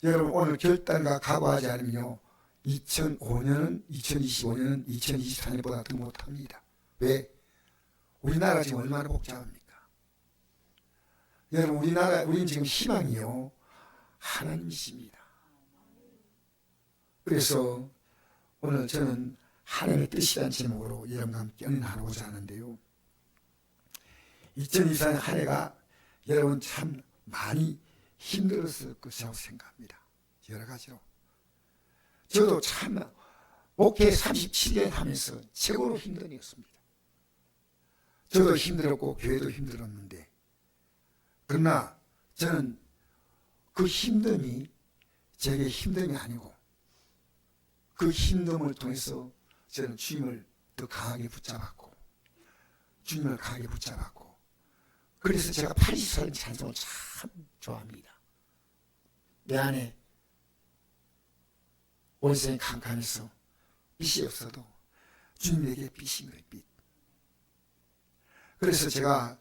여러분 오늘 결단과 각오하지 않으면요 2025년은 2024년보다 더 못합니다. 왜? 우리나라 지금 얼마나 복잡합니까? 여러분 우리는 지금 희망이요 하나님이십니다. 그래서 오늘 저는 하나님의 뜻이라는 제목으로 여러분과 함께 연합하고자 하는데요. 2024년 한 해가 여러분 참 많이 힘들었을 것이라고 생각합니다. 여러 가지로. 저도 참 목회 37년 하면서 최고로 힘든 해였습니다. 저도 힘들었고 교회도 힘들었는데 그러나 저는 그 힘듦이 제게 힘듦이 아니고 그 힘듦을 통해서 저는 주님을 더 강하게 붙잡았고 주님을 강하게 붙잡았고 그래서 제가 80살 찬송을 참 좋아합니다. 내 안에 온 생이 캄캄해서 빛이 없어도 주님에게 빛인 거예요. 빛. 그래서 제가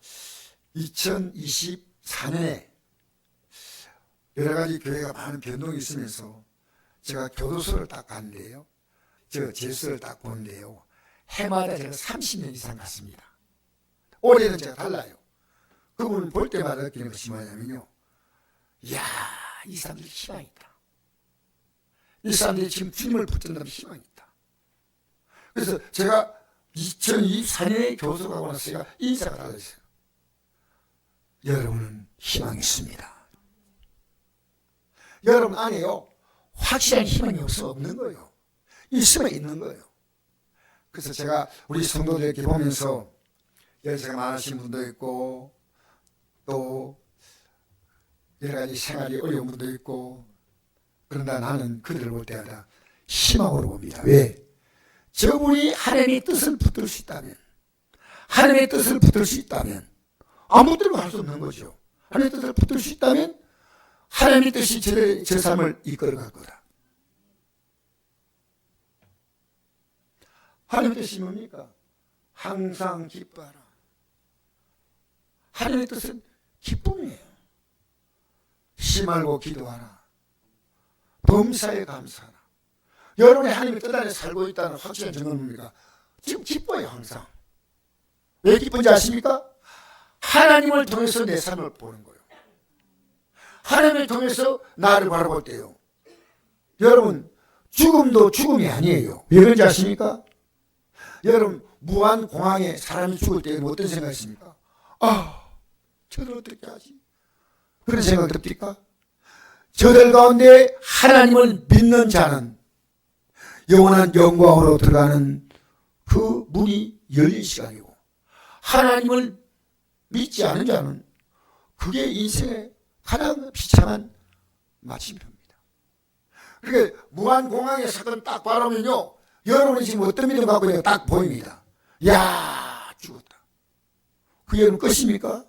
2024년에 여러 가지 교회가 많은 변동이 있으면서 제가 교도소를 딱 갔는데요. 저 제수를 딱 보는데요. 해마다 제가 30년 이상 갔습니다. 올해는 제가 달라요. 그분을 볼 때마다 느끼는 것이 뭐냐면요. 이야, 이 사람들이 희망이 있다. 이 사람들이 지금 주님을 붙든다면 희망이 있다. 그래서 제가 2024년에 교도소 가고 나서 제가 인사가 달라졌어요. 여러분은 희망이 있습니다. 여러분 안에요. 확실한 희망이 없는 거예요. 있으면 있는 거예요. 그래서 제가 우리 성도들 이렇게 보면서 연세가 많으신 분도 있고 또 여러 가지 생활이 어려운 분도 있고 그러나 나는 그들을 볼 때마다 희망으로 봅니다. 왜? 저분이 하나님의 뜻을 붙들 수 있다면 하나님의 뜻을 붙들 수 있다면 아무 뜻도 할 수 없는 거죠. 하나님의 뜻을 붙들 수 있다면 하나님의 뜻이 제 삶을 이끌어갈 거다. 하나님의 뜻이 뭡니까? 항상 기뻐하라. 하나님의 뜻은 기쁨이에요. 쉬 말고 기도하라. 범사에 감사하라. 여러분이 하나님의 뜻 안에 살고 있다는 확실한 증거입니다. 지금 기뻐요 항상. 왜 기쁜지 아십니까? 하나님을 통해서 내 삶을 보는 거예요. 하나님을 통해서 나를 바라볼 때요. 여러분 죽음도 죽음이 아니에요. 왜 그런지 아십니까? 여러분 무한공항에 사람이 죽을 때는 어떤 생각이 있습니까? 아, 저들 어떻게 하지? 그런 생각이 듭니까? 저들 가운데 하나님을 믿는 자는 영원한 영광으로 들어가는 그 문이 열린 시간이고 하나님을 믿지 않은 자는 그게 인생의 가장 비참한 마침표입니다. 그러니까 무한공항의 사건 딱 바라보면요 여러분이 지금 어떤 믿음 갖고 있는가 딱 보입니다. 야 죽었다. 그게 여러분 끝입니까?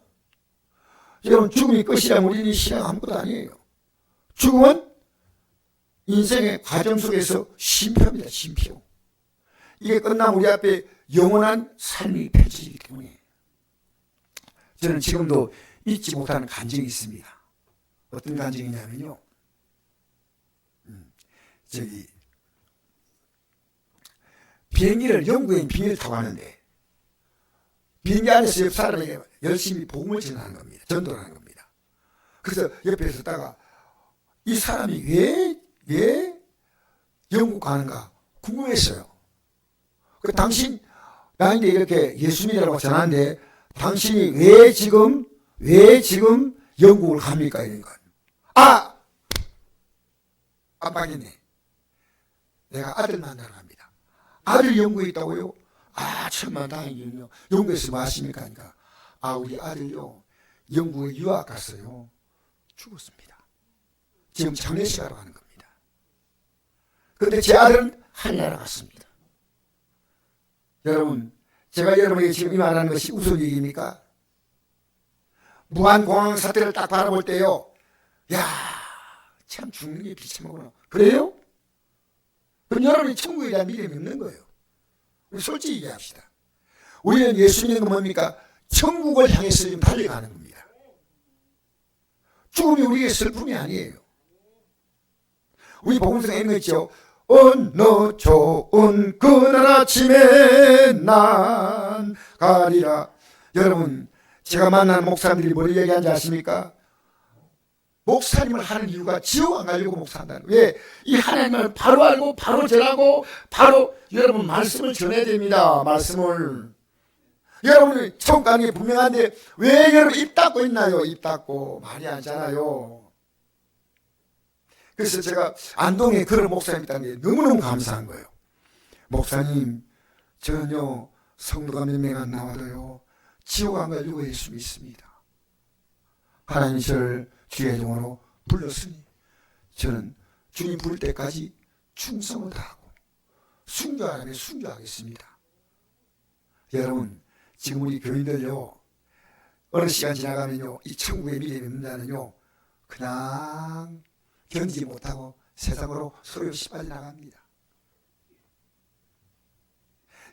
여러분 죽음이 끝이라면 우리는 신앙 아무것도 아니에요. 죽음은 인생의 과정 속에서 쉼표입니다. 쉼표. 이게 끝나면 우리 앞에 영원한 삶이 펼쳐지기 때문에 저는 지금도 잊지 못하는 간증이 있습니다. 어떤 간증이냐면요. 비행기를 영국에 비행기를 타고 가는데 비행기 안에서 옆 사람에게 열심히 복음을 전하는 겁니다. 전도를 하는 겁니다. 그래서 옆에 서다가 이 사람이 왜 영국 가는가 궁금했어요. 그 당신 나한테 이렇게 예수님이라고 전하는데 당신이 왜 지금 영국을 갑니까? 이런 건. 아! 깜빡이네. 내가 아들 만나러 갑니다. 아들 영국에 있다고요? 아, 천만 다행이군요. 영국에서 뭐 하십니까? 하니까 아, 우리 아들요 영국에 유학 갔어요. 죽었습니다. 지금 장례식하러 가는 겁니다. 그런데 제 아들은 하늘나라 갔습니다. 여러분, 제가 여러분에게 지금 이 말하는 것이 무슨 얘기입니까? 무한공항 사태를 딱 바라볼 때요, 야, 참 죽는 게 비참하구나. 그래요? 그럼 여러분이 천국에 대한 믿음이 없는 거예요. 우리 솔직히 얘기합시다. 우리는 예수 믿는 건 뭡니까? 천국을 향해서 지금 달려가는 겁니다. 죽음이 우리에게 슬픔이 아니에요. 우리 복음성에 있는 거 있죠. 어느 좋은 그날 아침에 난 가리라. 여러분, 제가 만나는 목사님들이 뭘 얘기하는지 아십니까? 목사님을 하는 이유가 지옥 안 가려고 목사한다는 거예요. 왜? 이 하나님을 바로 알고 바로 전하고 바로 여러분 말씀을 전해야 됩니다. 말씀을. 여러분이 천국 가는 게 분명한데 왜 여러분 입 닫고 있나요? 입 닫고 말이 하잖아요. 그래서 제가 안동에 그런 목사님 있다는 게 너무너무 감사한 거예요. 목사님, 저는요 성도가 몇 명 안 나와도요 지옥 안 가려고 예수 믿습니다. 하나님 저를 주의 종으로 불렀으니 저는 주님 부를 때까지 충성을 다하고 순교하라면 순교하겠습니다. 여러분, 지금 우리 교인들요 어느 시간 지나가면요 이 천국의 미래의 문자는요 그냥 견디지 못하고 세상으로 소용없이 빠져나갑니다.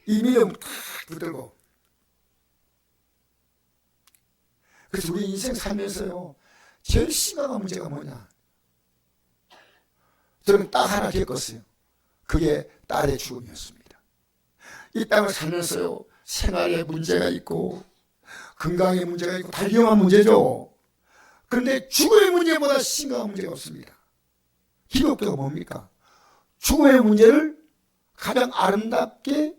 이 믿음 탁 붙들고. 그래서 우리 인생 살면서요 제일 심각한 문제가 뭐냐? 저는 딱 하나 겪었어요. 그게 딸의 죽음이었습니다. 이 땅을 살면서요 생활에 문제가 있고 건강에 문제가 있고 다 위험한 문제죠. 그런데 죽음의 문제보다 심각한 문제가 없습니다. 기독교가 뭡니까? 죽음의 문제를 가장 아름답게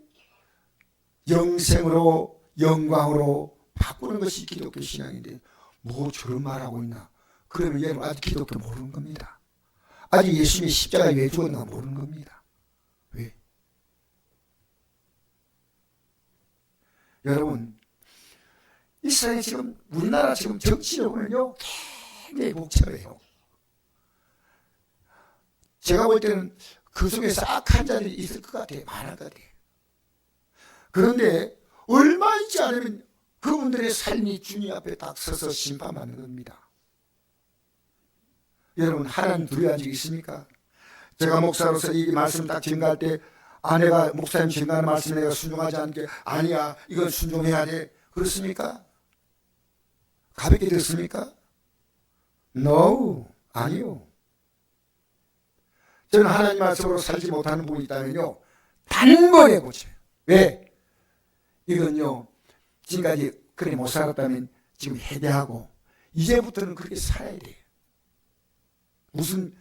영생으로 영광으로 바꾸는 것이 기독교 신앙인데 뭐 저런 말하고 있나? 그러면 여러분 아직 기독교 모르는 겁니다. 아직 예수님이 십자가에 왜 죽었나 모르는 겁니다. 왜? 여러분, 이 세상에 지금 우리나라 지금 정치를 보면요 굉장히 복잡해요. 제가 볼 때는 그 속에서 악한 자들이 있을 것 같아요. 많을 것 같아요. 그런데 얼마 있지 않으면 그분들의 삶이 주님 앞에 딱 서서 심판받는 겁니다. 여러분, 하나님 두려워한 적 있습니까? 제가 목사로서 이 말씀 딱 증가할 때 아내가 목사님 증가하는 말씀에 내가 순종하지 않게 아니야 이건 순종해야 돼 그렇습니까? 가볍게 됐습니까? No, 아니요. 저는 하나님 말씀으로 살지 못하는 분이 있다면요 단번에 고쳐요. 왜? 이건요 지금까지 그렇게 못 살았다면 지금 해배하고 이제부터는 그렇게 살아야 돼요. 무슨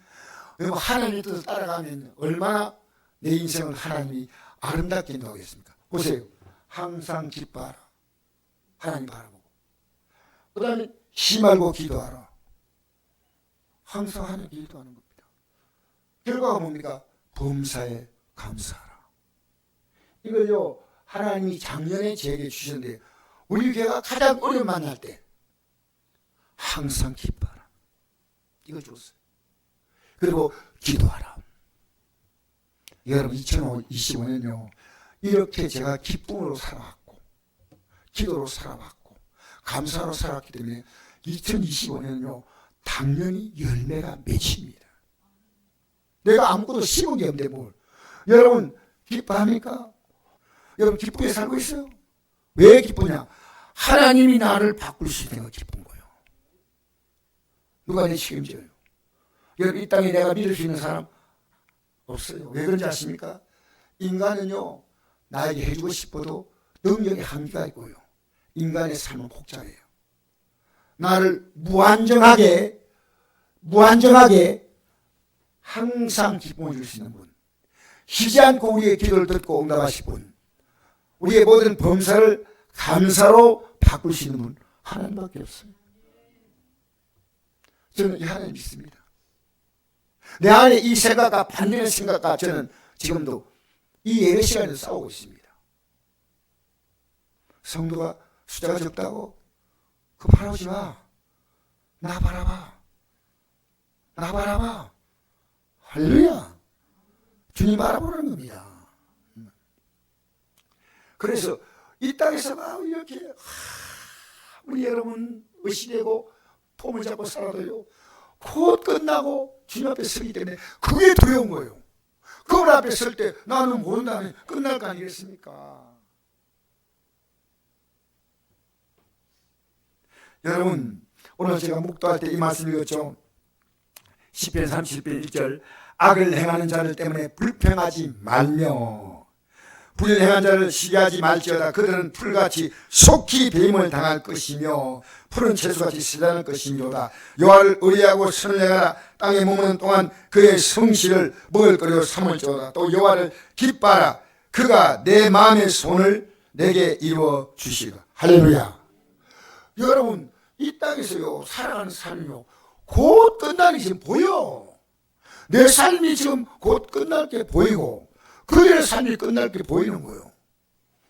하나님의 뜻을 따라가면 얼마나 내 인생을 하나님이 아름답게 인도하겠습니까? 보세요. 항상 기뻐하라. 하나님 바라보고. 그 다음에 쉬 말고 기도하라. 항상 하나님 기도하는 겁니다. 결과가 뭡니까? 범사에 감사하라. 이걸요 하나님이 작년에 제게 주셨는데 우리 교회가 가장 어려운 만날 때 항상 기뻐하라. 이거 줬어요. 그리고 기도하라. 여러분 2025년요 이렇게 제가 기쁨으로 살아왔고 기도로 살아왔고 감사로 살아왔기 때문에 2025년은요 당연히 열매가 맺힙니다. 내가 아무것도 심은 게 없는데 뭘. 여러분 기뻐합니까? 여러분 기쁘게 살고 있어요? 왜 기쁘냐? 하나님이 나를 바꿀 수 있는 거 기쁜 거예요. 누가 내 책임져요? 여러분 이 땅에 내가 믿을 수 있는 사람 없어요. 왜 그런지 아십니까? 인간은요 나에게 해주고 싶어도 능력의 한계가 있고요 인간의 삶은 복잡해요. 나를 무한정하게 항상 기쁨을 줄 수 있는 분, 쉬지 않고 우리의 기도를 듣고 응답하실 분, 우리의 모든 범사를 감사로 바꿀 수 있는 분 하나님밖에 없어요. 저는 이 하나님 믿습니다. 내 안에 이 생각과 반대의 생각과 저는 지금도 이 예배 시간에서 싸우고 있습니다. 성도가 숫자가 적다고 그 바라보지 마. 나 바라봐. 나 바라봐. 할렐루야. 주님 바라보는 겁니다. 그래서 이 땅에서 막 이렇게 우리 여러분 의시되고 폼을 잡고 살아도요 곧 끝나고 주님 앞에 서기 때문에 그게 두려운 거예요. 그분 앞에 설 때 나는 모른다면 끝날 거 아니겠습니까? 여러분 오늘 제가 묵도할 때 이 말씀 읽었죠. 시편 31편 1절 악을 행하는 자들 때문에 불평하지 말며 불을 행한 자를 시기하지 말지어다. 그들은 풀같이 속히 배임을 당할 것이며 푸른 채소같이 쓰다는 것이니로다. 여호와를 의뢰하고 선을 행하라. 땅에 머무는 동안 그의 성실을 먹을 거리로 삼을지어다. 또 여호와를 기뻐하라. 그가 내 마음의 손을 내게 이루어 주시리라. 할렐루야. 여러분, 이 땅에서요 살아가는 삶이요 곧 끝나는 게 지금 보여. 내 삶이 지금 곧 끝날 게 보이고 그들의 삶이 끝날 게 보이는 거예요.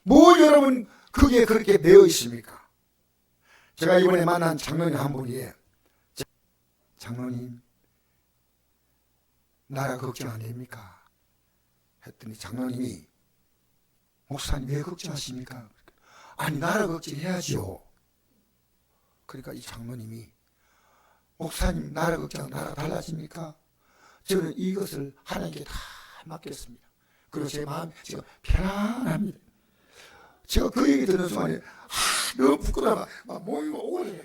뭐 여러분 그게 그렇게 매여 있습니까? 제가 이번에 만난 장로님 한 분이 장로님 나라 걱정 안 됩니까? 했더니 장로님이 목사님 왜 걱정하십니까? 아니 나라 걱정해야죠. 그러니까 이 장로님이 목사님 나라 걱정 나라 달라집니까? 저는 이것을 하나님께 다 맡겼습니다. 그리고 제 마음이 지금 편안합니다. 제가 그 얘기 듣는 순간에 너무 부끄러워 막 몸이 오그라져요.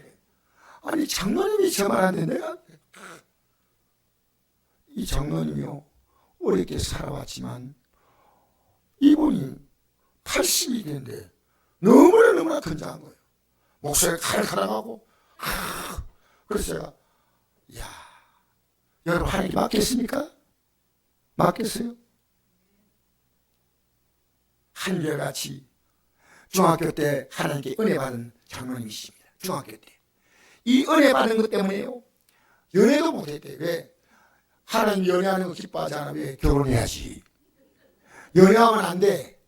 아니 장로님이 저 말하는데 내가 이 장로님이요 어렵게 살아왔지만 이분이 80이 됐는데 너무나 건장한 거예요. 목소리가 칼칼하고 그래서 제가 야 여러분 하나님께 맡겠습니까? 맡겠어요? 한결같이 중학교 때 하나님께 은혜 받은 장로님이십니다. 중학교 때. 이 은혜 받은 것 때문에요. 연애도 못했대. 왜? 하나님 연애하는 거 기뻐하지 않아. 왜? 결혼해야지. 연애하면 안 돼.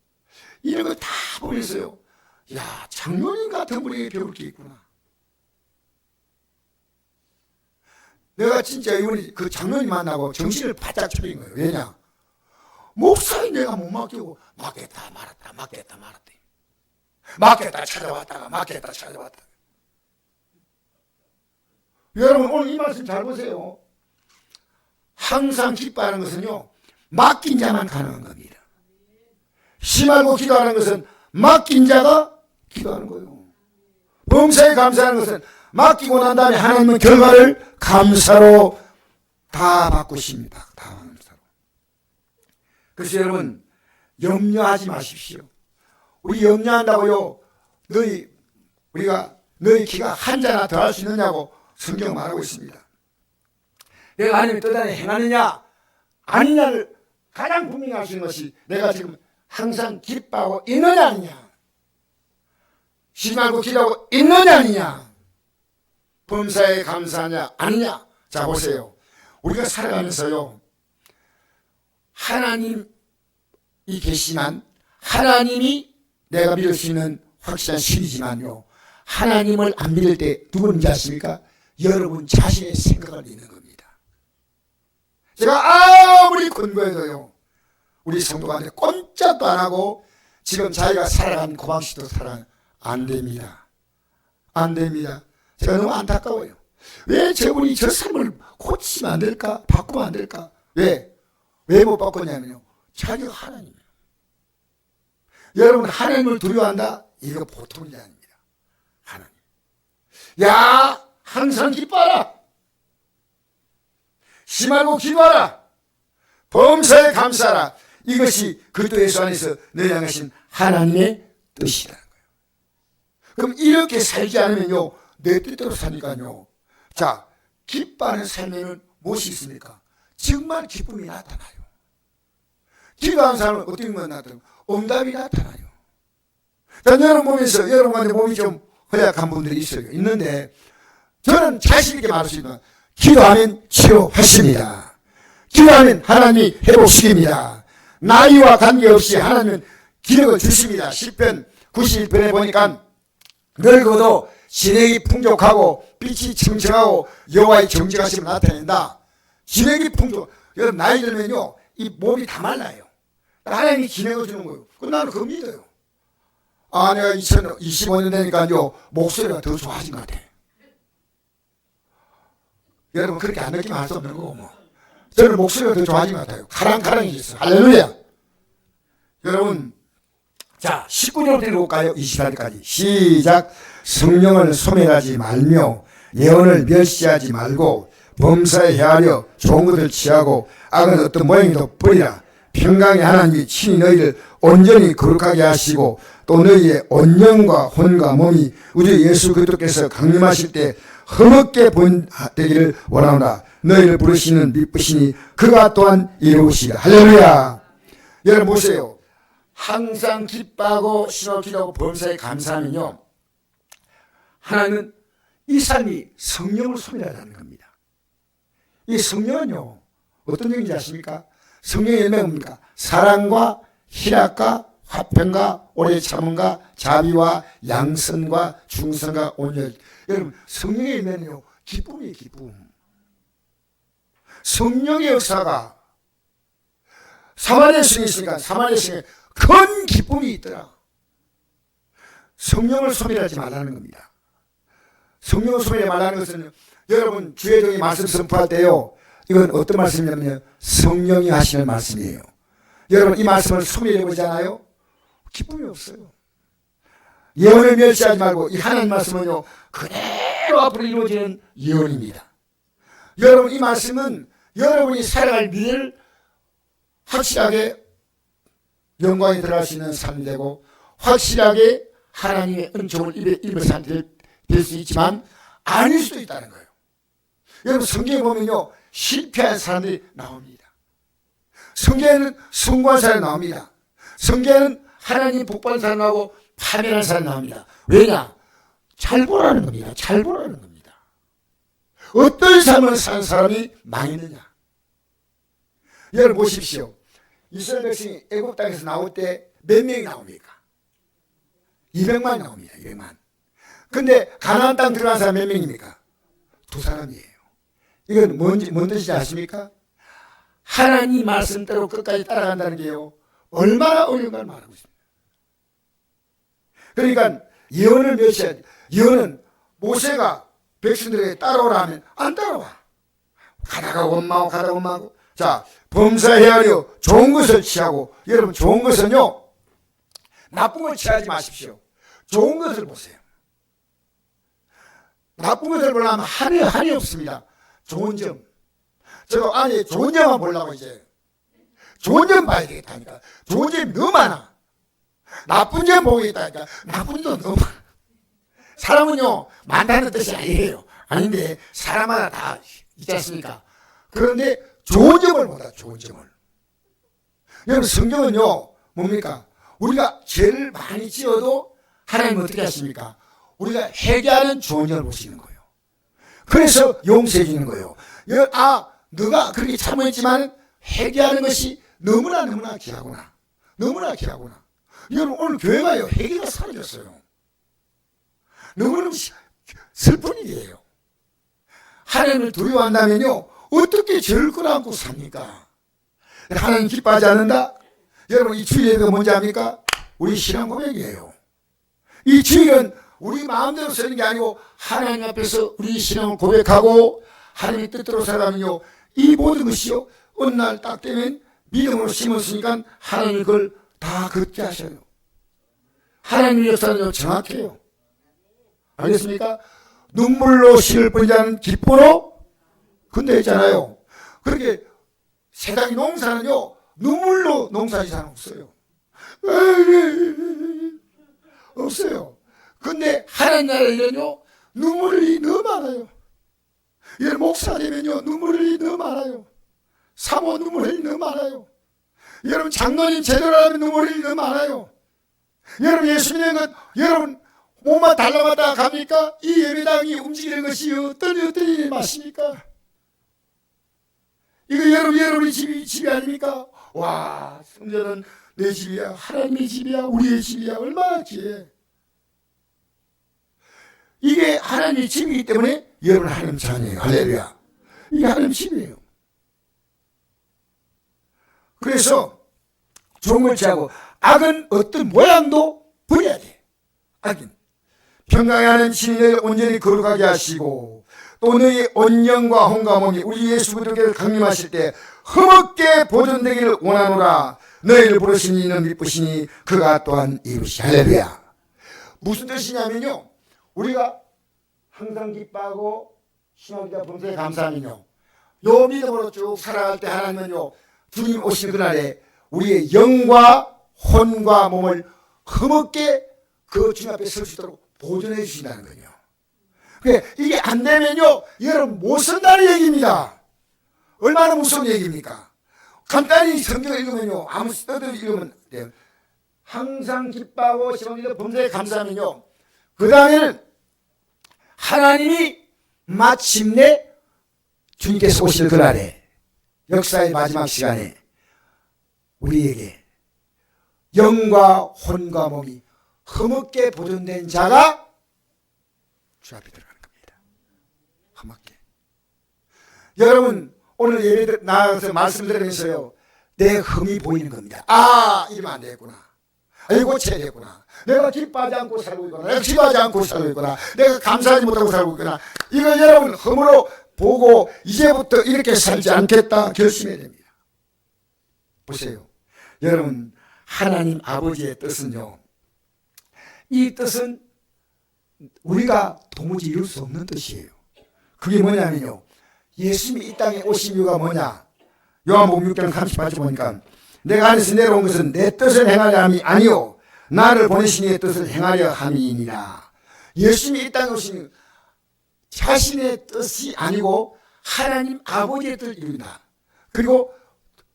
이런 거 다 보면서요. 야, 장로님 같은 분에게 배울 게 있구나. 내가 진짜 이번에 그 장로님 만나고 정신을 바짝 차린 거예요. 왜냐? 목사님 내가 못 맡기고 맡겠다 말았다 맡겠다 말았다 맡겠다 찾아왔다가 맡겠다 찾아왔다가. 여러분 오늘 이 말씀 잘 보세요. 항상 기뻐하는 것은요 맡긴 자만 가능한 겁니다. 심하고 기도하는 것은 맡긴 자가 기도하는 거예요. 범사에 감사하는 것은 맡기고 난 다음에 하나님은 결과를 감사로 다 바꾸십니다. 다 감사로. 그래서 여러분 염려하지 마십시오. 우리 염려한다고요 우리가 너희 키가 한 자나 더 할 수 있느냐고 성경 말하고 있습니다. 내가 하나님의 뜻 안에 행하느냐 아니냐를 가장 분명히 할 수 있는 것이 내가 지금 항상 기뻐하고 있느냐 아니냐, 쉬지 말고 기도하고 있느냐 아니냐, 범사에 감사하냐 아니냐. 자 보세요. 우리가 살아가면서요 하나님이 계시지만 하나님이 내가 믿을 수 있는 확실한 신이지만요 하나님을 안 믿을 때 누구인지 아십니까? 여러분 자신의 생각을 믿는 겁니다. 제가 아무리 권고해도요 우리 성도가 꼼짝도 안 하고 지금 자기가 살아간 그 방식도 살아 안 됩니다. 안 됩니다. 제가 너무 안타까워요. 왜 저분이 저 삶을 고치면 안 될까? 바꾸면 안 될까? 왜 못 바꾸냐면요 자기가 하나님이에요. 여러분 하나님을 두려워한다? 이거 보통 일이 아닙니다. 하나님. 야 항상 기뻐하라. 심하고 기도하라. 범사에 감사하라. 이것이 그리스도 예수 안에서 너희 향하신 하나님의 뜻이라는 거예요. 그럼 이렇게 살지 않으면요 내 뜻대로 사니까요. 자 기뻐하는 삶에는 무엇이 있습니까? 정말 기쁨이 나타나요. 기도하는 사람은 어떻게 나타나요? 응답이 나타나요. 자 여러분 보면서 여러분한테 몸이 좀 허약한 분들이 있어요. 있는데 저는 자신 있게 말할 수 있는 기도하면 치료하십니다. 기도하면 하나님이 회복시킵니다. 나이와 관계없이 하나님은 기력을 주십니다. 시편 91편에 보니까 늙어도 진액이 풍족하고 빛이 청청하고 여호와의 정직하심을 나타낸다. 진액이 풍족. 여러분 나이 들면요 이 몸이 다 말라요. 하나님이 진액을 주는 거예요. 나는 그거 믿어요. 아 내가 2025년 되니까요 목소리가 더 좋아진 것 같아. 여러분 그렇게 안 느끼면 할 수 없는 거고 뭐. 저는 목소리가 더 좋아진 것 같아요. 카랑카랑해졌어요. 할렐루야. 여러분 자 19절부터 읽어볼까요? 24절까지 시작. 성령을 소멸하지 말며 예언을 멸시하지 말고 범사에 헤아려 좋은 것을 취하고 악은 어떤 모양이도 버리라. 평강의 하나님이 친히 너희를 온전히 거룩하게 하시고 또 너희의 온영과 혼과 몸이 우리 예수 그리스도께서 강림하실 때 흠없게 본되기를 원하노라. 너희를 부르시는 미쁘시니 그가 또한 이루시리라. 할렐루야. 여러분 보세요. 항상 기뻐하고 신호기도하고 범사에 감사하면요, 하나님은 이 삶이 성령을 소멸하는 겁니다. 이 성령은요 어떤 영인지 아십니까? 성령의 열매가 뭡니까? 사랑과 희락과 화평과 오래 참음과 자비와 양선과 충성과 온유와. 여러분 성령의 열매는요 기쁨이에요. 기쁨. 성령의 역사가 사마리아 성에 있으니까 사마리아 성에 큰 기쁨이 있더라. 성령을 소멸하지 말라는 겁니다. 성령을 소멸하지 말라는 것은 여러분 주의 종이 말씀 선포할 때요, 이건 어떤 말씀이냐면 성령이 하시는 말씀이에요. 여러분 이 말씀을 소멸해 보잖아요, 기쁨이 없어요. 예언을 멸시하지 말고 이 하나님 말씀은요 그대로 앞으로 이루어지는 예언입니다. 여러분 이 말씀은 여러분이 살아갈 미래를 확실하게 영광에 들어갈 수 있는 삶이 되고 확실하게 하나님의 은총을 입에 사람들이 될 수 있지만 아닐 수도 있다는 거예요. 여러분 성경에 보면요 실패한 사람들이 나옵니다. 성경에는 성공한 사람이 나옵니다. 성경에는 하나님 복받은 사람 나오고 파멸한 사람이 나옵니다. 왜냐? 잘 보라는 겁니다. 잘 보라는 겁니다. 어떤 삶을 산 사람이 망했느냐. 여러분 보십시오. 이스라엘 백성이 애굽 땅에서 나올 때 몇 명이 나옵니까? 200만이 나옵니다. 200만. 근데 가나안 땅 들어간 사람 몇 명입니까? 2사람이에요. 이건 뭔 뜻인지 아십니까? 하나님 말씀대로 끝까지 따라간다는 게요 얼마나 어려운 걸 말하고 있습니다. 그러니까 예언을 멸시해야 돼. 예언은 모세가 백성들에게 따라오라 하면 안 따라와. 가다가 원망하고 가다가 원망하고. 자, 범사헤아려 좋은 것을 취하고. 여러분 좋은 것은요 나쁜 걸 취하지 마십시오. 좋은 것을 보세요. 나쁜 것을 보려면 한이 없습니다. 좋은 점. 제가 안에 좋은 점만 보려고 이제 좋은 점 봐야 되겠다니까. 좋은 점이 너무 많아. 나쁜 점 보겠다니까. 나쁜 점 너무 많아. 사람은요 많다는 뜻이 아니에요. 아닌데 사람마다 다 있지 않습니까? 그런데 좋은 점을 보다. 좋은 점을. 여러분 성경은요 뭡니까? 우리가 죄를 많이 지어도 하나님은 어떻게 하십니까? 우리가 회개하는 좋은 점을 보시는 거예요. 그래서 용서해 주는 거예요. 너가 그렇게 참았지만 회개하는 것이 너무나 귀하구나. 너무나 귀하구나. 여러분 오늘 교회가요 회개가 사라졌어요. 너무너무 슬픈 일이에요. 하나님을 두려워한다면요 어떻게 죄를 끌어안고 삽니까? 하나님 기뻐하지 않는다? 여러분 이 주일 예배가 뭔지 압니까? 우리 신앙 고백이에요. 이 주일은 우리 마음대로 쓰는 게 아니고 하나님 앞에서 우리 신앙을 고백하고 하나님의 뜻대로 살아가면요 이 모든 것이요 어느 날 딱 되면 믿음으로 심었으니까 하나님이 그걸 다 걷게 하셔요. 하나님의 역사는 정확해요. 알겠습니까? 눈물로 씨를 뿌린 자는 기쁨으로 근대했잖아요. 그렇게 세상의 농사는요 눈물로 농사하는 사람 없어요. 없어요. 근데 하나님 나라에는요 눈물이 너무 많아요. 여러분 목사 되면요 눈물이 너무 많아요. 사모 눈물이 너무 많아요. 여러분 장로님 제대로 하면 눈물이 너무 많아요. 여러분 예수 믿는 것 여러분 몸만 달라갔다 갑니까? 이 예배당이 움직이는 것이 어떤 일이 맞습니까? 이거 여러분의 집이 아닙니까? 와 성전은 내 집이야. 하나님의 집이야. 우리의 집이야. 얼마나 귀해. 이게 하나님의 집이기 때문에 여러분 하나님 자녀예요. 할렐루야. 이게 하나님 집이에요. 그래서 좋은 걸 취하고 악은 어떤 모양도 버려야 돼. 악은 평강에 하는 신이 너희를 온전히 거룩하게 하시고 또 너희의 온영과 혼과 몸이 우리 예수 그리스도께서 강림하실 때 흠없게 보존되기를 원하노라. 너희를 부르신 이는 미쁘시니 그가 또한 이루시. 할렐루야. 무슨 뜻이냐면요 우리가 항상 기뻐하고 신앙과 범사에 감사하면요, 요 믿음으로 쭉 살아갈 때 하나님은요, 주님 오시는 그날에 우리의 영과 혼과 몸을 흠없게 그 주님 앞에 설 수 있도록 보존해 주신다는 거예요. 이게 안 되면요, 여러분 못 선다는 얘기입니다. 얼마나 무서운 얘기입니까? 간단히 성경을 읽으면요, 아무 뜻없이 읽으면 돼요. 항상 기뻐하고 시험과 범사에 감사하면요, 그 다음에는 하나님이 마침내 주님께서 오실 그날에, 역사의 마지막 시간에 우리에게 영과 혼과 몸이 흠없게 보존된 자가 주 앞에 들어가는 겁니다. 흠없게. 여러분 오늘 예배 나가서 말씀 들으면서요, 내 흠이 보이는 겁니다. 아, 이러면 안 되겠구나. 이거 고쳐야 되겠구나. 내가 기뻐하지 않고 살고 있구나. 내가 기뻐하지 않고 살고 있구나. 내가 감사하지 못하고 살고 있구나. 이걸 여러분 흠으로 보고 이제부터 이렇게 살지 않겠다 결심해야 됩니다. 보세요. 여러분, 하나님 아버지의 뜻은요, 이 뜻은 우리가 도무지 이룰 수 없는 뜻이에요. 그게 뭐냐면요, 예수님이 이 땅에 오신 이유가 뭐냐? 요한복음 6장 38절 보니까 내가 하늘에서 내려온 것은 내 뜻을 행하려 함이 아니요 나를 보내신 이의 뜻을 행하려 함이니라. 예수님이 이 땅에 오신 자신의 뜻이 아니고 하나님 아버지의 뜻을 이룬다. 그리고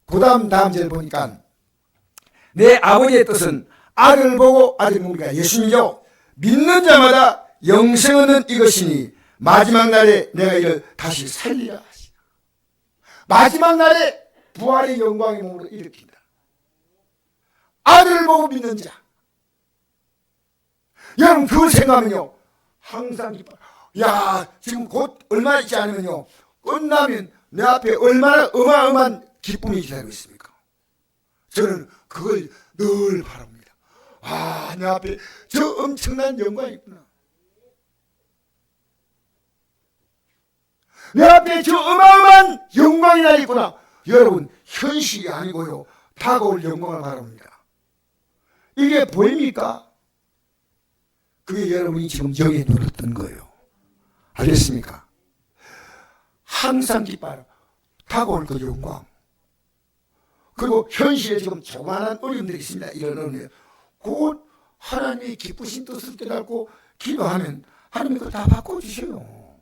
그 다음 절을 보니까 내 아버지의 뜻은 아들을 보고 아들을 보니까 예수님이죠. 믿는 자마다 영생 얻는 이것이니 마지막 날에 내가 이를 다시 살리라 하시라. 마지막 날에 부활의 영광의 몸으로 일으킨다. 아들을 보고 믿는 자. 여러분 그걸 생각하면요, 항상 기뻐. 야, 지금 곧 얼마 있지 않으면요, 끝나면 내 앞에 얼마나 어마어마한 기쁨이 기다리고 있습니까? 저는 그걸 늘 바랍니다. 아, 내 앞에 저 엄청난 영광이 있구나. 내 앞에 저 어마어마한 영광이 나 있구나. 여러분, 현실이 아니고요, 다가올 영광을 바랍니다. 이게 보입니까? 그게 여러분이 지금 영에 눌렀던 거예요. 알겠습니까? 항상 기뻐하라. 다가올 그 영광. 그리고 현실에 지금 조그마한 어려움들이 있습니다. 이런 어려움들. 곧 하나님이 기쁘신 뜻을 깨닫고 기도하면 하나님이 그걸 다 바꿔주셔요.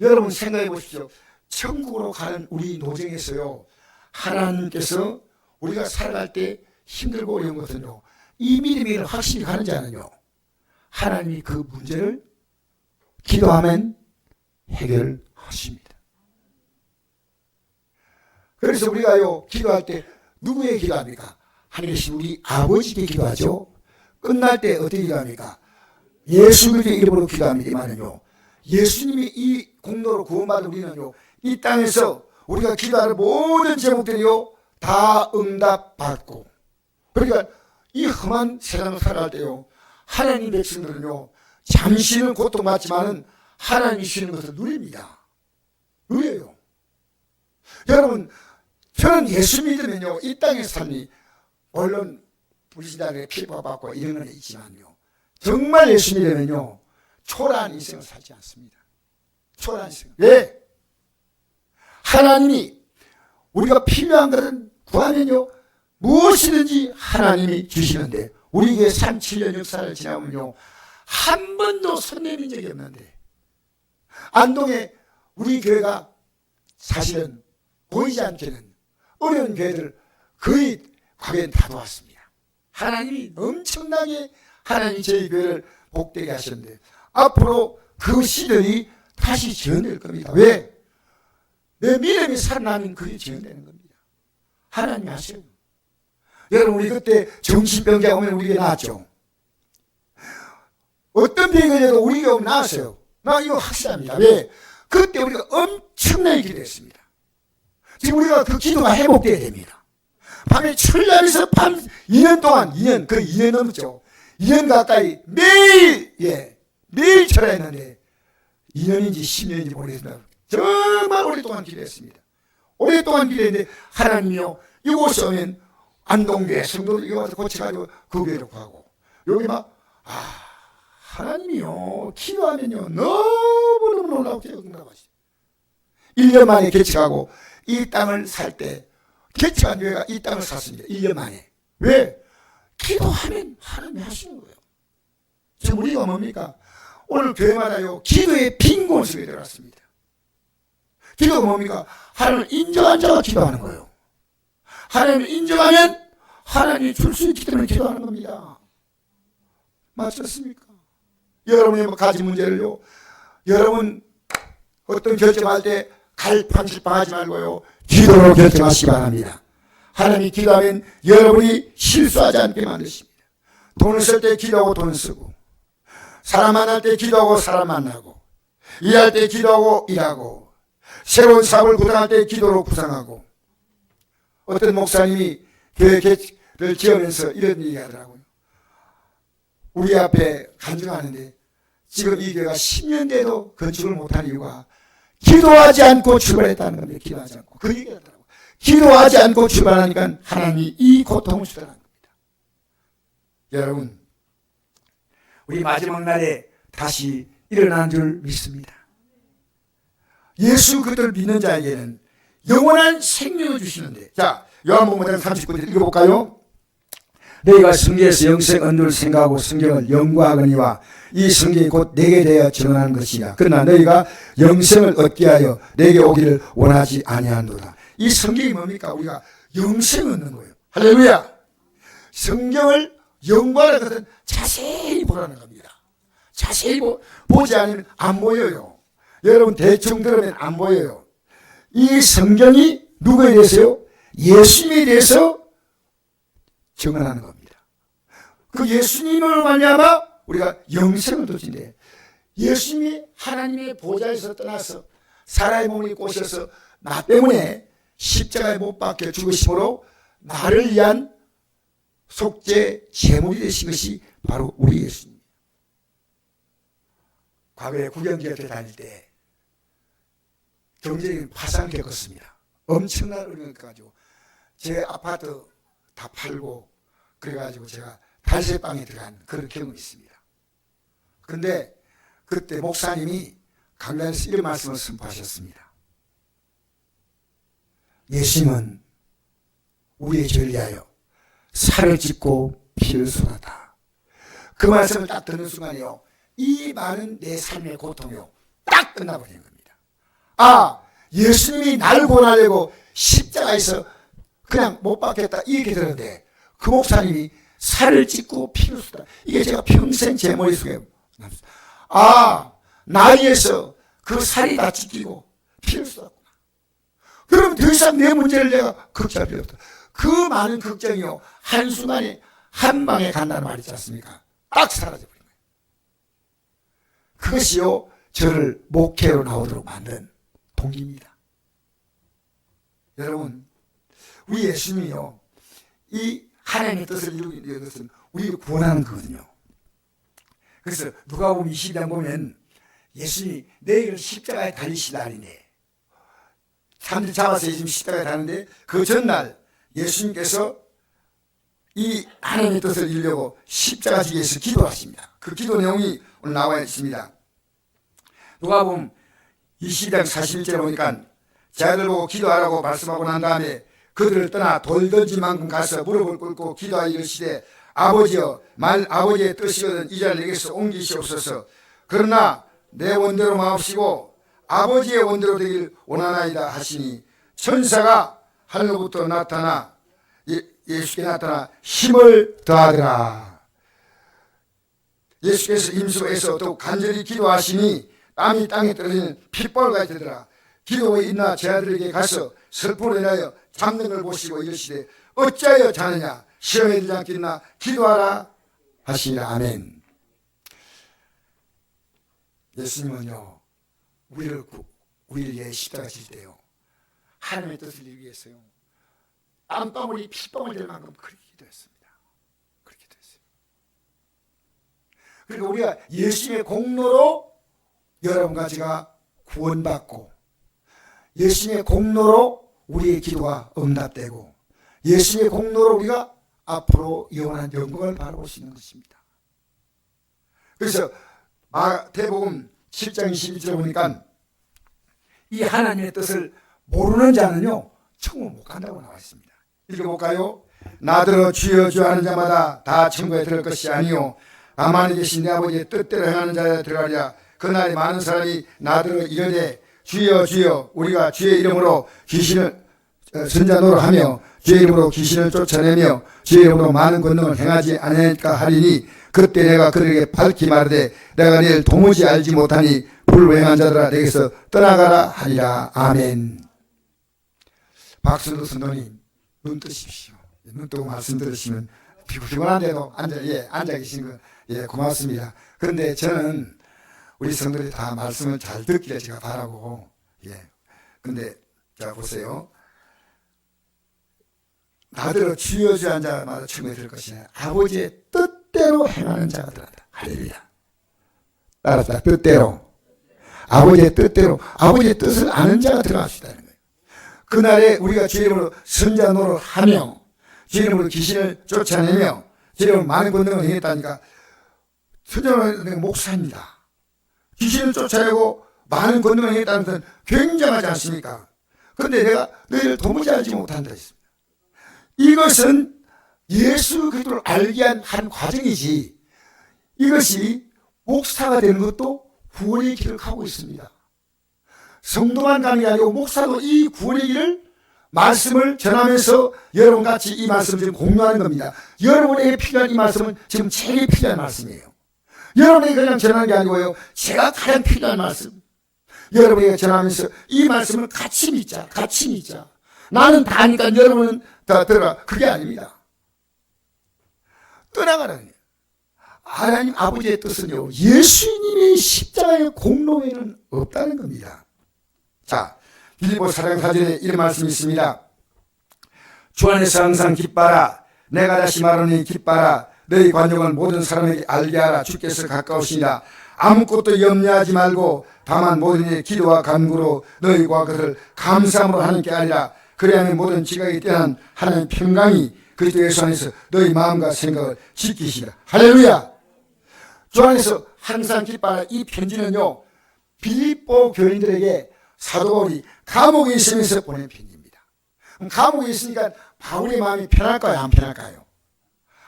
여러분 생각해 보십시오. 천국으로 가는 우리 노정에서요, 하나님께서 우리가 살아갈 때 힘들고 어려운 것은요, 이 믿음이 확실히 가는지 않은요, 하나님이 그 문제를 기도하면 해결하십니다. 그래서 우리가요, 기도할 때 누구에게 기도합니까? 하나님 우리 아버지께 기도하죠. 끝날 때 어떻게 기도합니까? 예수 그리스도의 이름으로 기도합니다만은요, 예수님이 이 공로로 구원받은 우리는요, 이 땅에서 우리가 기도하는 모든 제목들이요, 다 응답받고, 그러니까 이 험한 세상을 살아갈 때요, 하나님 백성들은요, 잠시는 고통받지만은 하나님이 주시는 것을 누립니다. 누려요. 여러분, 저는 예수 믿으면요, 이 땅의 삶이 물론 불신자들의 피부가 받고 이런 건 있지만요, 정말 예수 믿으면요, 초라한 인생을 살지 않습니다. 초라한 인생. 왜? 하나님이 우리가 필요한 것은 구하면요, 무엇이든지 하나님이 주시는데, 우리 교회 37년 역사를 지나면요, 한 번도 손 내민 적이 없는데, 안동에 우리 교회가 사실은 보이지 않게는 어려운 교회들 거의 과거엔 다 도왔습니다. 하나님이 엄청나게 하나님이 저희 교회를 복되게 하셨는데, 앞으로 그 시절이 다시 지어낼 겁니다. 왜? 내 믿음이 살아나면 그게 지어내는 겁니다. 하나님이 하세요. 여러분, 우리 그때 정신병자 오면 우리 교회 나왔죠. 어떤 병이 걸려도 우리 교회 나왔어요. 나 이거 확실합니다. 왜? 그때 우리가 엄청나게 기도했습니다. 지금 우리가 그 기도가 회복돼야 됩니다. 밤에 출야해서 밤 2년 동안, 2년 넘었죠. 2년 가까이 매일, 매일 철야했는데 2년인지 10년인지 모르겠습니다. 정말 오랫동안 기도했습니다. 오랫동안 기도했는데 하나님이요, 이곳에 오면 안동교회 성도들 이거 와서 고쳐가지고 그 교회로 가고, 여기 막 하나님이요, 기도하면요 너무너무 놀라고 응답하시죠. 1년 만에 개척하고 이 땅을 살 때 개척한 교회가 이 땅을 샀습니다. 1년 만에. 왜? 기도하면 하나님이 하시는 거예요. 지금 우리가 뭡니까? 오늘 교회마다요 기도의 빈곤 속에 들어갔습니다. 기도가 뭡니까? 하나님을 인정한 자가 기도하는 거예요. 하나님을 인정하면 하나님이 줄 수 있기 때문에 기도하는 겁니다. 맞췄습니까? 여러분이 뭐 가진 문제를요, 여러분 어떤 결정할 때 갈팡질팡하지 말고요, 기도로 결정하시기 바랍니다. 하나님이 기도하면 여러분이 실수하지 않게 만드십니다. 돈을 쓸 때 기도하고 돈을 쓰고, 사람 만날 때 기도하고 사람 만나고, 일할 때 기도하고 일하고, 새로운 사업을 구상할 때 기도로 구상하고. 어떤 목사님이 교회를 지으면서 이런 얘기 하더라고요. 우리 앞에 간증하는데 지금 이 교회가 10년 돼도 건축을 못한 이유가 기도하지 않고 출발했다는 겁니다. 기도하지 않고. 그 얘기 하더라고요. 기도하지 않고 출발하니까 하나님이 이 고통을 주더라는 겁니다. 여러분, 우리 마지막 날에 다시 일어나는 줄 믿습니다. 예수 그들을 믿는 자에게는 영원한 생명을 주시는데, 자, 요한복음 39절 읽어볼까요? 너희가 성경에서 영생 얻는 줄 생각하고 성경을 연구하거니와 이 성경이 곧 내게 대하여 증언하는 것이야. 그러나 너희가 영생을 얻게 하여 내게 오기를 원하지 아니하노라. 이 성경이 뭡니까? 우리가 영생을 얻는 거예요. 할렐루야. 성경을 연구하는 것은 자세히 보라는 겁니다. 자세히 보지 않으면 안 보여요. 여러분 대충 들으면 안 보여요. 이 성경이 누구에 대해서요? 예수님에 대해서 증언하는 겁니다. 그 예수님을 말미암아 우리가 영생을 얻는데, 예수님이 하나님의 보좌에서 떠나서 사람의 몸을 입고 오셔서 나 때문에 십자가에 못 박혀 죽으심으로 나를 위한 속죄 제물이 되신 것이 바로 우리 예수님. 과거에 구경지에 다닐 때 경제적인 파산을 겪었습니다. 엄청난 어려움을 겪어가지고 제 아파트 다 팔고 그래가지고 제가 달새방에 들어간 그런 경험이 있습니다. 그런데 그때 목사님이 강단에서 이런 말씀을 선포하셨습니다. 예수님은 우리의 죄를 위하여 살을 찢고 피를 쏟았다. 그 말씀을 딱 듣는 순간에요, 이 많은 내 삶의 고통이요 딱 끝나버리는 겁니다. 아, 예수님이 나를 구원하려고 십자가에서 그냥 못 박겠다 이렇게 들었는데, 그 목사님이 살을 찢고 피를 쏟았다. 이게 제가 평생 제 머릿속에, 아, 나 위해서 그 살이 다 찢기고 피를 쏟았구나. 그럼 더 이상 내 문제를 내가 걱정할 필요 없다. 그 많은 걱정이요 한순간에 한 방에 간다는 말이 있지 않습니까? 딱 사라져버린 거예요. 그것이요 저를 목회로 나오도록 만든 동기입니다. 여러분, 우리 예수님이요 이 하나님의 뜻을 이루는 것은 우리를 구원하는 거거든요. 그래서 누가복음 22장 보면 예수님이 너희를 십자가에 달리시다 하는데, 사람들이 잡아서 예수님 십자가에 달는데 그 전날 예수님께서 이 하나님의 뜻을 이루려고 십자가지기에서 기도하십니다. 그 기도 내용이 오늘 나와 있습니다. 누가복음 22장 41절에 보니까 제자들 보고 기도하라고 말씀하고 난 다음에 그들을 떠나 돌 던질 만큼 가서 무릎을 꿇고 기도하여 이르시되 아버지여, 아버지의 뜻이거든 이 자를 내게서 옮기시옵소서. 그러나 내 원대로 마옵시고 아버지의 원대로 되길 원하나이다 하시니 천사가 하늘로부터 나타나 예수께 나타나 힘을 더하더라. 예수께서 임수에서 더욱 간절히 기도하시니 땀이 땅에 떨어지는 핏방울같이 되더라. 기도에 있나 제자들에게 가서 슬픔을 인하여 잠든 걸 보시고 이르시되 어찌하여 자느냐, 시험에 들지 않겠나 기도하라 하시니라. 아멘. 예수님은요 우리를 위해 십자가 질 때요 하나님의 뜻을 이루기 위해서요 땀방울이 핏방울 될 만큼 그렇게 기도했습니다. 그렇게 기도했어요. 그러니까 우리가 예수님의 공로로 여러분과 제가 구원받고, 예수님의 공로로 우리의 기도가 응답되고, 예수님의 공로로 우리가 앞으로 영원한 영광을 바라볼 수 있는 것입니다. 그래서 마태복음 7장 12절 보니까 이 하나님의 뜻을 모르는 자는요 천국 못 간다고 나와 있습니다. 읽어볼까요? 나더러 주여 주여 하는 자마다 다 천국에 들어갈 것이 아니요 가만히 계신 내 아버지의 뜻대로 행하는 자에 들어가리라. 그날에 많은 사람이 나더러 이르되 주여 주여 우리가 주의 이름으로 귀신을 선자 노릇하며 주의 이름으로 귀신을 쫓아내며 주의 이름으로 많은 권능을 행하지 아니하니까 하리니 그때 내가 그들에게 밝히 말하되 내가 너희를 도무지 알지 못하니 불행한 자들아 내게서 떠나가라 하리라. 아멘. 박순도 선도님 눈 뜨십시오. 눈 뜨고 말씀 들으시면 피곤한데도 앉아 계신 거 고맙습니다. 그런데 저는 우리 성도들이 다 말씀을 잘 듣기를 제가 바라고 근데 자 보세요. 나더러 주여 주여 한 자마다 천국에 들을 것이냐 아버지의 뜻대로 행하는 자가 들어간다. 할렐루야. 따랐다. 뜻대로 아버지의 뜻대로 아버지의 뜻을 아는 자가 들어갈 수 있다는 거예요. 그날에 우리가 주의 이름으로 선자 노릇하며 주의 이름으로 귀신을 쫓아내며 주의 이름으로 많은 권능을 행했다니까 선자 노릇하는 목사입니다. 귀신을 쫓아내고 많은 권능을 행했다는 것은 굉장하지 않습니까? 그런데 내가 너희를 도무지 알지 못한다 했습니다. 이것은 예수 그리스도를 알게 위한 한 과정이지 이것이 목사가 되는 것도 구원의 길을 가고 있습니다. 성도만 가는 게 아니고 목사도 이 구원의 길을 말씀을 전하면서 여러분같이 이 말씀을 지금 공유하는 겁니다. 여러분에게 필요한 이 말씀은 지금 제게 필요한 말씀이에요. 여러분에게 그냥 전하는 게 아니고요. 제가 가장 필요한 말씀 여러분에게 전하면서 이 말씀을 같이 믿자. 같이 믿자. 나는 다 아니까 여러분은 다 들어라. 그게 아닙니다. 떠나가라는 거예요. 하나님 아버지의 뜻은요. 예수님의 십자가의 공로 외에는 없다는 겁니다. 자, 빌립보 4장 4절에 이런 말씀이 있습니다. 주 안에서 항상 기뻐하라. 내가 다시 말하니 기뻐하라. 너희 관용을 모든 사람에게 알게 하라. 주께서 가까우시니라. 아무것도 염려하지 말고 다만 모든 일에 기도와 간구로 너희와 그것을 감사함으로 하나님께 알리라. 그래야만 모든 지각이 뛰어난 하나님의 평강이 그리스도 예수 안에서 너희 마음과 생각을 지키시라. 할렐루야. 주 안에서 항상 기뻐하라. 이 편지는요 빌립보 교인들에게 사도 바울이 감옥에 있으면서 보낸 편지입니다. 그럼 감옥에 있으니까 바울의 마음이 편할까요? 안 편할까요?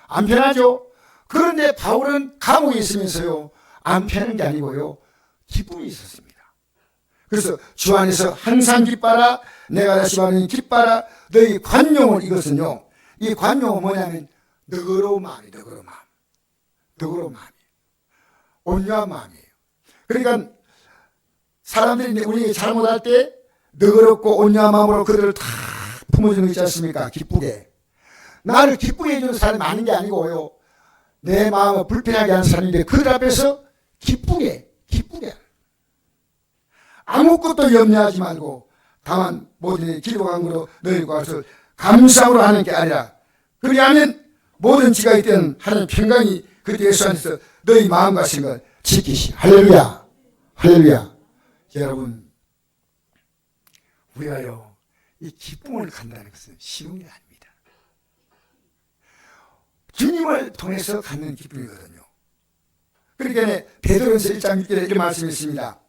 안 편하죠. 그런데 바울은 감옥에 있으면서요 안 편한 게 아니고요 기쁨이 있었습니다. 그래서 주 안에서 항상 기뻐하라. 내가 다시 말하니 기뻐하라. 너희 관용을 이것은요 이 관용은 뭐냐면 너그러운 마음이에요. 너그러운 마음. 너그러운 마음이에요. 온유한 마음이에요. 그러니까 사람들이 우리에게 잘못할 때 너그럽고 온유한 마음으로 그들을 다 품어주는 거 있지 않습니까? 기쁘게. 나를 기쁘게 해주는 사람이 많은 게 아니고요. 내 마음을 불편하게 하는 사람인데 그들 앞에서 기쁘게. 아무것도 염려하지 말고 다만 모든 기도와 간구로 너희과 것을 감사함으로 하는 게 아니라 그리하면 모든 지각이 되는 하나님의 평강이 그때 예수 안에서 너희 마음과 생각을 지키시. 할렐루야. 할렐루야. 여러분 우리가요 이 기쁨을 갖는다는 것은 쉬운 게 아닙니다. 주님을 통해서 갖는 기쁨이거든요. 그러니까 베드로전서 1장 6절에 이런 말씀이 있습니다.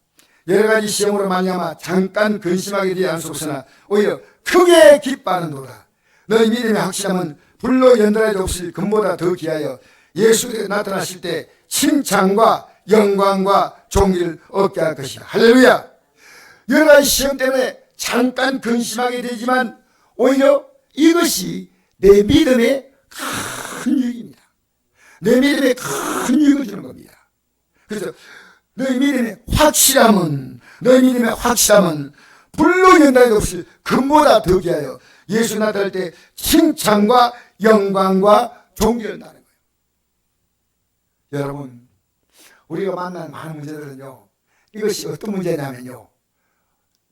여러 가지 시험으로 말미암아 잠깐 근심하게 되지 않소서나 오히려 크게 기뻐하는도다. 너희 믿음의 확실함은 불로 연단할 수 없을 금보다 더 귀하여 예수께서 나타나실 때 칭찬과 영광과 존귀를 얻게 할 것이다. 할렐루야. 여러 가지 시험 때문에 잠깐 근심하게 되지만 오히려 이것이 내 믿음의 큰 유익입니다. 내 믿음에 큰 유익을 주는 겁니다. 그래서 너희 믿음의 확실함은 불로 연단할 수 없을 금보다 더 귀하여 예수 나타날 때 칭찬과 영광과 존귀를 나는 거예요. 여러분 우리가 만나는 많은 문제들은요 이것이 어떤 문제냐면요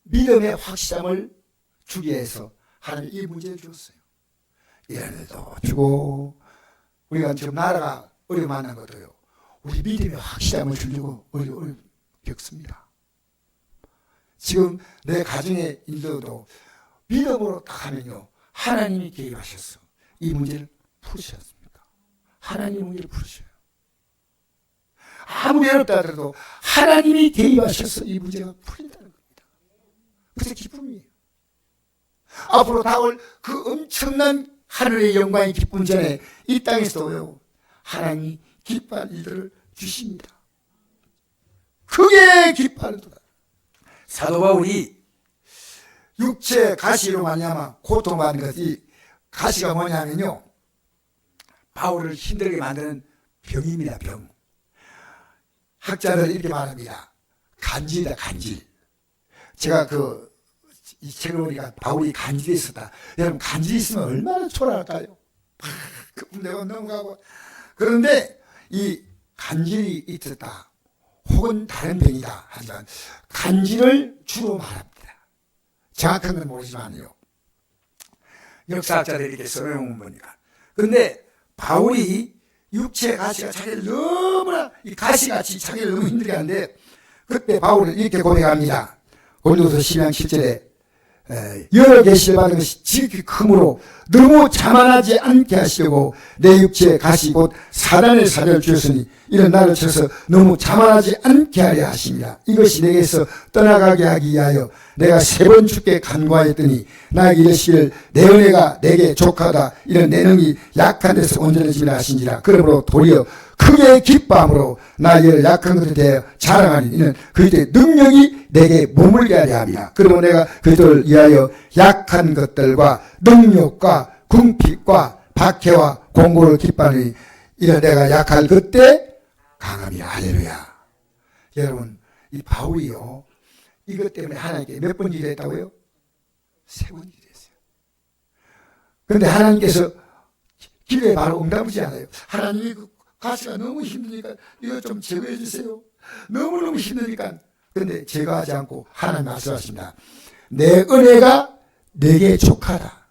믿음의 확실함을 주기 위해서 하나님이 이 문제를 주었어요. 이런 일도 주고 우리가 지금 나라가 어려 만난 것도요 우리 믿음의 확실함을 주려고 어려 겪습니다. 지금 내 가정의 일들도 믿음으로 딱 하면요 하나님이 개입하셔서 이 문제를 풀으셨습니까? 하나님이 문제를 풀으셔요. 아무리 어렵다 하더라도 하나님이 개입하셔서 이 문제가 풀린다는 겁니다. 그래서 기쁨이에요. 앞으로 다올 그 엄청난 하늘의 영광의 기쁨 전에 이 땅에서도 하나님이 기뻐할 일들을 주십니다. 크게 기뻐하는도다. 사도 바울이 육체 가시로 말미암아 고통받는 것이 가시가 뭐냐면요, 바울을 힘들게 만드는 병입니다. 병. 학자들 이렇게 말합니다. 간질이다, 간질. 제가 이 책을 보니까 바울이 간질이 있었다. 여러분, 간질이 있으면 얼마나 초라할까요? 그 내가 넘어가고. 그런데 이 간질이 있었다, 혹은 다른 병이다 하지만 간질을 주로 말합니다. 정확한 건 모르지만요, 역사학자들이 이렇게 써놓은 겁니다. 그런데 바울이 육체 가시가 자기를 너무나, 이 가시같이 자기를 너무 힘들게 하는데, 그때 바울은 이렇게 고백합니다. 고린도서 12장 7절에 여러 계시를 받은 것이 지극히 크므로 너무 자만하지 않게 하시려고 내 육체에 가시 곧 사단의 사자를 주셨으니 이런 나를 쳐서 너무 자만하지 않게 하려 하십니다. 이것이 내게서 떠나가게 하기 위하여 내가 3번 주께 간구하였더니 나에게 이르시기를 내 은혜가 내게 족하다, 이런 내 능이 약한 데서 온전해지리라 하신지라. 그러므로 도리어 크게 기뻐함으로 나의 약한 것에 대하여 자랑하니 이는 그들의 능력이 내게 머물게 하려 합니다. 그러므로 내가 그들을 위하여 약한 것들과 능력과 궁핍과 박해와 공고를 기뻐하니 이는 내가 약할 그때 강함이. 할렐루야. 여러분, 이 바울이요, 이것 때문에 하나님께 몇 번 일했다고요? 3번 일했어요. 그런데 하나님께서 기도에 바로 응답하지 않아요. 하나님이 가시가 너무 힘드니까 이거 좀 제거해 주세요. 너무너무 힘드니까. 그런데 제거하지 않고 하나님 말씀하십니다. 내 은혜가 내게 족하다.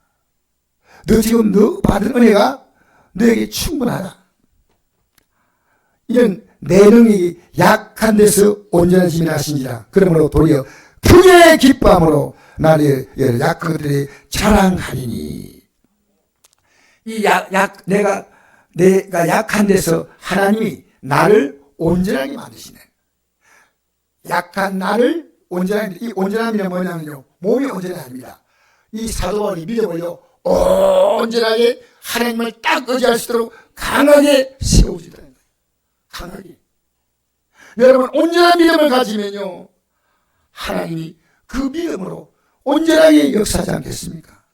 너 지금 너 받은 은혜가 너에게 충분하다. 이런 내 능력이 약한 데서 온전해짐이라 하신지라. 그러므로 도리어 크게 기뻐함으로 나를 약한 것들이 자랑하리니. 내가 약한 데서 하나님이 나를 온전하게 만드시네. 약한 나를 온전하게. 이 온전함이 뭐냐면요, 몸이 온전이 아닙니다. 이 사도 바울이 믿음을요, 온전하게 하나님을 딱 의지할 수 있도록 강하게 세워주다는 거예요. 강하게. 여러분, 온전한 믿음을 가지면요, 하나님이 그 믿음으로 온전하게 역사하지 않겠습니까?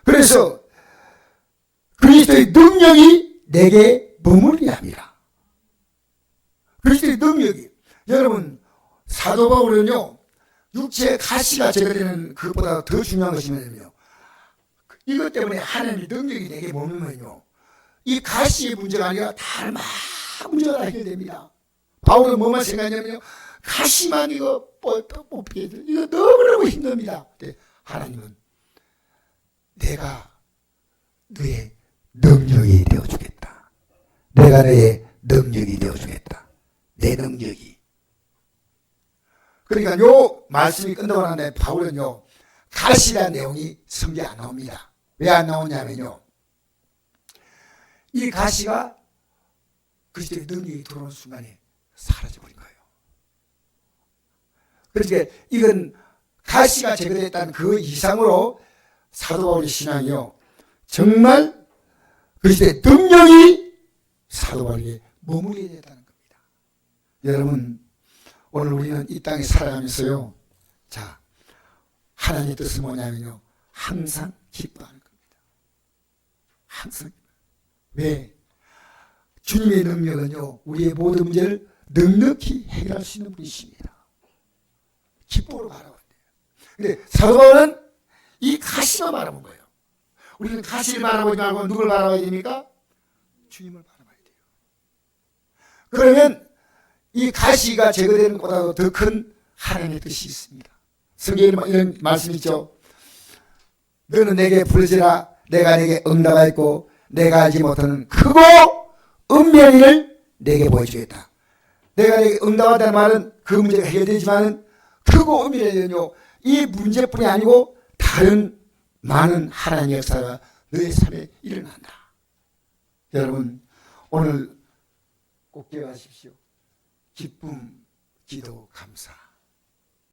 그래서 그리스도의 능력이 내게 머물게 합니다. 그리스도의 능력이. 여러분, 사도 바울은요, 육체의 가시가 제거되는 그것보다 더 중요한 것이 뭐냐면요, 이것 때문에 하나님의 능력이 내게 머물면요, 이 가시의 문제가 아니라 다른 많은 문제가 해결됩니다. 바울은 뭐만 생각하냐면요, 가시만 이거 뽑히게 돼. 이거 너무너무 힘듭니다. 하나님은 내가 너의 능력이 되어주겠다. 내가 너의 능력이 되어주겠다. 내 능력이. 그러니까 요 말씀이 끝나고 난 다음에 바울은요, 가시라는 내용이 성경에 안 나옵니다. 왜 안 나오냐면요, 이 가시가 그리스도의 능력이 들어오는 순간에 사라져버린 거예요. 그러니까 이건 가시가 제거됐다는 그 이상으로 사도 바울의 신앙이요, 정말 그리스도의 능력이 사도 바울에게 머물게 됐다는 겁니다. 여러분, 오늘 우리는 이 땅에 살아가면서요, 자, 하나님의 뜻은 뭐냐면요, 항상 기뻐하는 겁니다. 항상. 왜? 주님의 능력은요, 우리의 모든 문제를 넉넉히 해결할 수 있는 분이십니다. 기쁨으로 바라봐야 돼요. 근데 사도 바울은 이 가시만 바라본 거예요. 우리는 가시를 바라보지 말고 누굴 바라봐야 됩니까? 주님을 바라봐야 돼요. 그러면 이 가시가 제거되는 것보다도 더 큰 하나님의 뜻이 있습니다. 성경에 이런 말씀이 있죠. 너는 내게 부르짖으라. 내가 내게 응답하였고 내가 알지 못하는 크고 은밀한 일을 내게 보여주겠다. 내가 내게 응답하다는 말은 그 문제가 해결되지만 크고 은밀한 일은요, 이 문제뿐이 아니고 다른 많은 하나님의 역사가 너의 삶에 일어난다. 여러분, 오늘 꼭 기억하십시오. 기쁨, 기도, 감사.